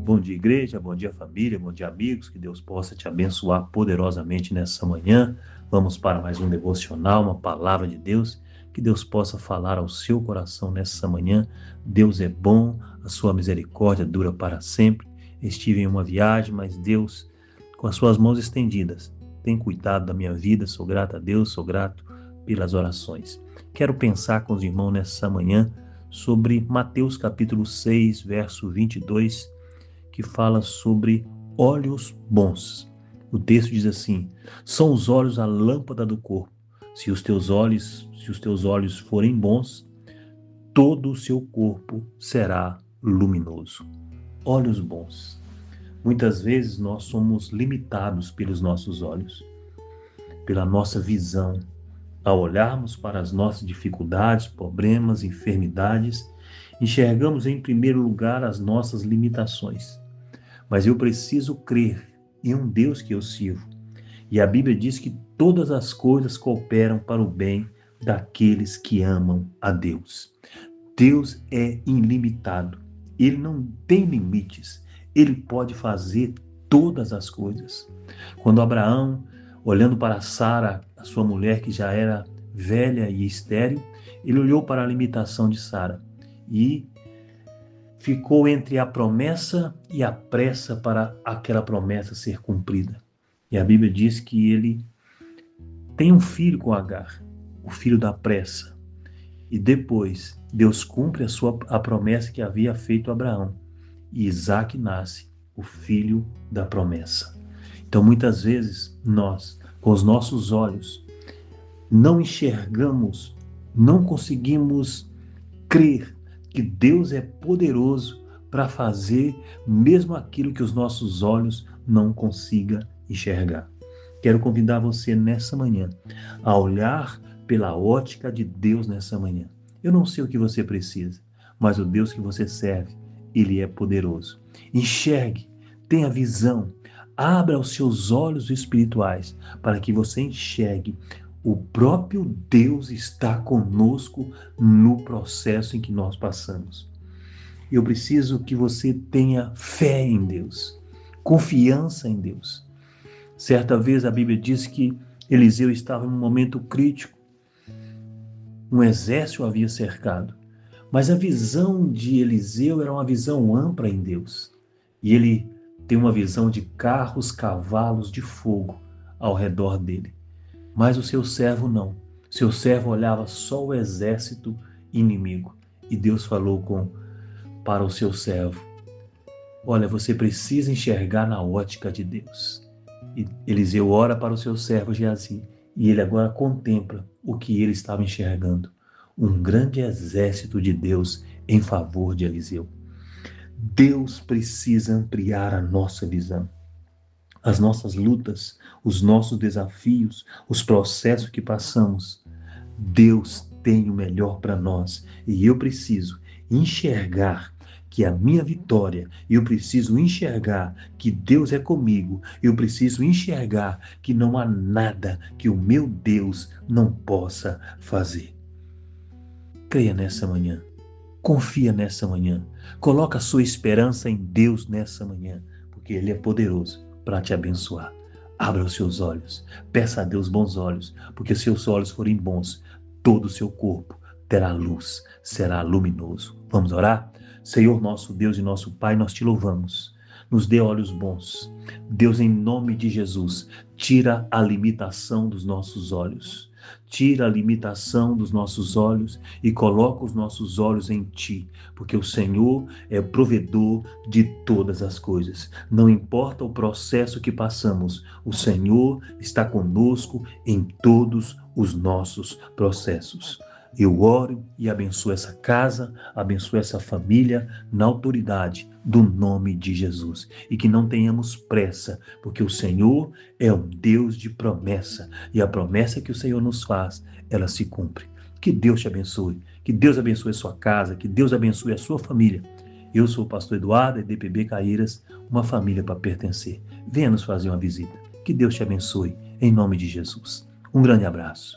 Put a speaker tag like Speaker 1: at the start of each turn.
Speaker 1: Bom dia, igreja, bom dia, família, bom dia, amigos. Que Deus possa te abençoar poderosamente nessa manhã. Vamos para mais um devocional, uma palavra de Deus. Que Deus possa falar ao seu coração nessa manhã. Deus é bom, a sua misericórdia dura para sempre. Estive em uma viagem, mas Deus, com as suas mãos estendidas, tem cuidado da minha vida. Sou grato a Deus, sou grato pelas orações. Quero pensar com os irmãos nessa manhã sobre Mateus capítulo 6, verso 22, que fala sobre olhos bons. O texto diz assim: são os olhos a lâmpada do corpo. Se os teus olhos forem bons, todo o seu corpo será luminoso. Olhos bons. Muitas vezes nós somos limitados pelos nossos olhos, pela nossa visão. Ao olharmos para as nossas dificuldades, problemas, enfermidades, enxergamos em primeiro lugar as nossas limitações. Mas eu preciso crer em um Deus que eu sirvo. E a Bíblia diz que todas as coisas cooperam para o bem daqueles que amam a Deus. Deus é ilimitado. Ele não tem limites. Ele pode fazer todas as coisas. Quando Abraão, olhando para Sara, a sua mulher que já era velha e estéril, ele olhou para a limitação de Sara e ficou entre a promessa e a pressa para aquela promessa ser cumprida. E a Bíblia diz que ele tem um filho com Agar, o filho da pressa. E depois Deus cumpre a promessa que havia feito a Abraão. E Isaac nasce, o filho da promessa. Então muitas vezes nós, com os nossos olhos, não enxergamos, não conseguimos crer que Deus é poderoso para fazer mesmo aquilo que os nossos olhos não consigam enxergar. Quero convidar você nessa manhã a olhar pela ótica de Deus nessa manhã. Eu não sei o que você precisa, mas o Deus que você serve, Ele é poderoso. Enxergue, tenha visão, abra os seus olhos espirituais para que você enxergue. O próprio Deus está conosco no processo em que nós passamos. Eu preciso que você tenha fé em Deus, confiança em Deus. Certa vez a Bíblia diz que Eliseu estava em um momento crítico. Um exército o havia cercado. Mas a visão de Eliseu era uma visão ampla em Deus. E ele tem uma visão de carros, cavalos de fogo ao redor dele. Mas o seu servo não. Seu servo olhava só o exército inimigo. E Deus falou para o seu servo: olha, você precisa enxergar na ótica de Deus. E Eliseu ora para o seu servo Geazi. E ele agora contempla o que ele estava enxergando. Um grande exército de Deus em favor de Eliseu. Deus precisa ampliar a nossa visão. As nossas lutas, os nossos desafios, os processos que passamos, Deus tem o melhor para nós. E eu preciso enxergar que a minha vitória, eu preciso enxergar que Deus é comigo, eu preciso enxergar que não há nada que o meu Deus não possa fazer. Creia nessa manhã, confia nessa manhã, coloca a sua esperança em Deus nessa manhã, porque Ele é poderoso para te abençoar. Abra os seus olhos, peça a Deus bons olhos, porque se seus olhos forem bons, todo o seu corpo terá luz, será luminoso. Vamos orar? Senhor nosso Deus e nosso Pai, nós te louvamos. Nos dê olhos bons. Deus, em nome de Jesus, tira a limitação dos nossos olhos. Tira a limitação dos nossos olhos e coloca os nossos olhos em Ti, porque o Senhor é provedor de todas as coisas. Não importa o processo que passamos, o Senhor está conosco em todos os nossos processos. Eu oro e abençoo essa casa, abençoo essa família na autoridade do nome de Jesus. E que não tenhamos pressa, porque o Senhor é um Deus de promessa. E a promessa que o Senhor nos faz, ela se cumpre. Que Deus te abençoe. Que Deus abençoe a sua casa. Que Deus abençoe a sua família. Eu sou o pastor Eduardo, EDPB Caíras, uma família para pertencer. Venha nos fazer uma visita. Que Deus te abençoe, em nome de Jesus. Um grande abraço.